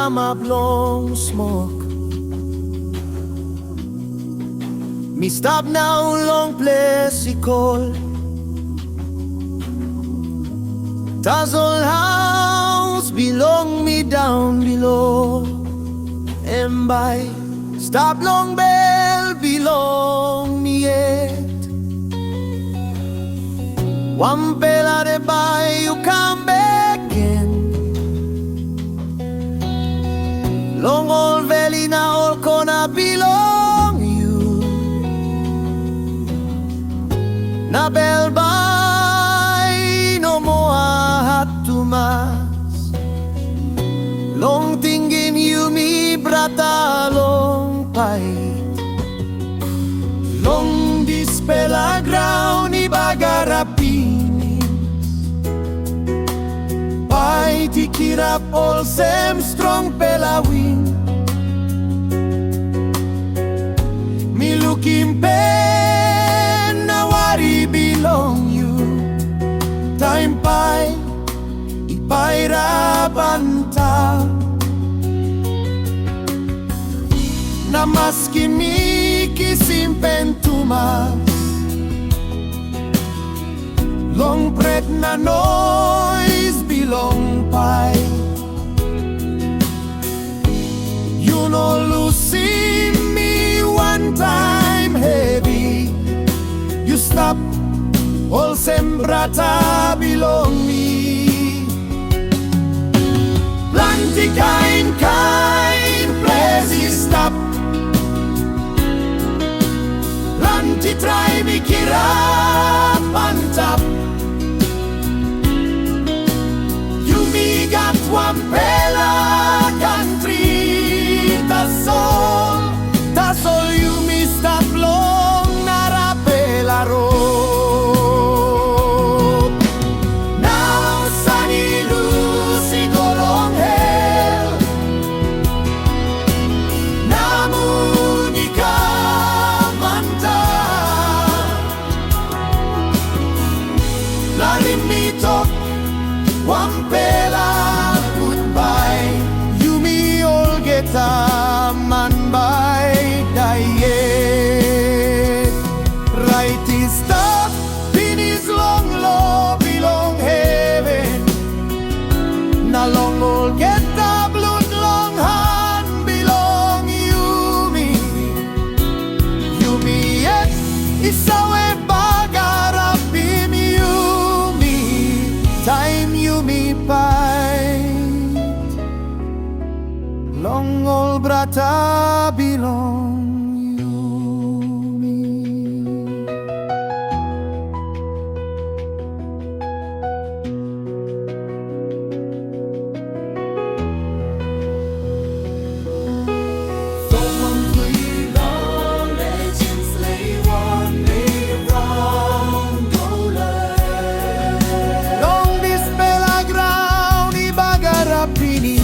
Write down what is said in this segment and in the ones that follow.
aroma blowing smoke. Me stop now long place he call. Das old house belong me down below. And by stop long bell belong me yet. One bell at a by you come back in. Long old valley now all corner belong you. Na bell by no more hat to mass. Long tingin Yumi Brata long pait. Long dispela ground ibagarapin. Pai ti kirap all sem strong pelawin. Mi looking pen na wari belong you. Time pai ipairabanta. Na maski mi kisimpen tumas. Long bread na noise belong pai. You know Lucy me one time heavy. You stop all sembrata belong me. Plenty kind places stop. Plenty try me kirap on top. Yumi got one pela country. That's all Yumi stop long narapela road. Now sunny Lucy go long hell. Namunika manta. Larimito one pela goodbye. Yumi all get a man by diet. Right is stuck in his long low belong heaven. Na long all get a blood long hand belong Yumi. Yumi yet is away bagarapim Yumi. Time Yumi fight. Long old Brata belong Yumi. Someone please long legends lay one day round golden. Long dispela ground ibagarapini.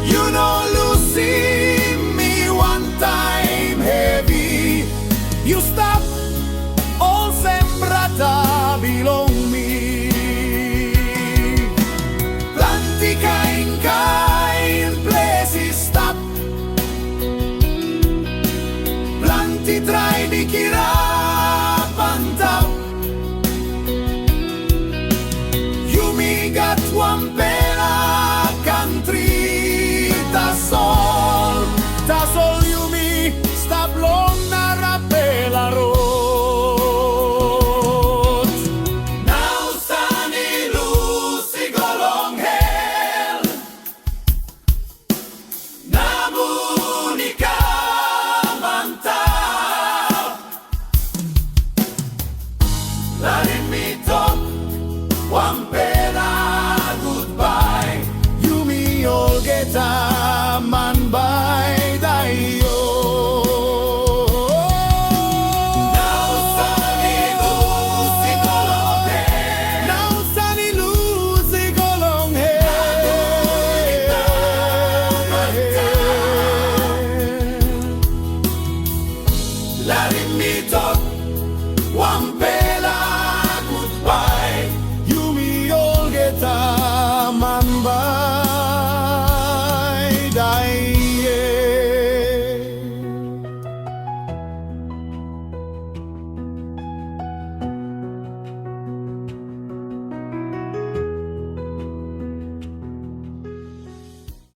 You know Lucy me one time heavy. You stop all sembrata belong me. Plenty kind places ti trai di Kira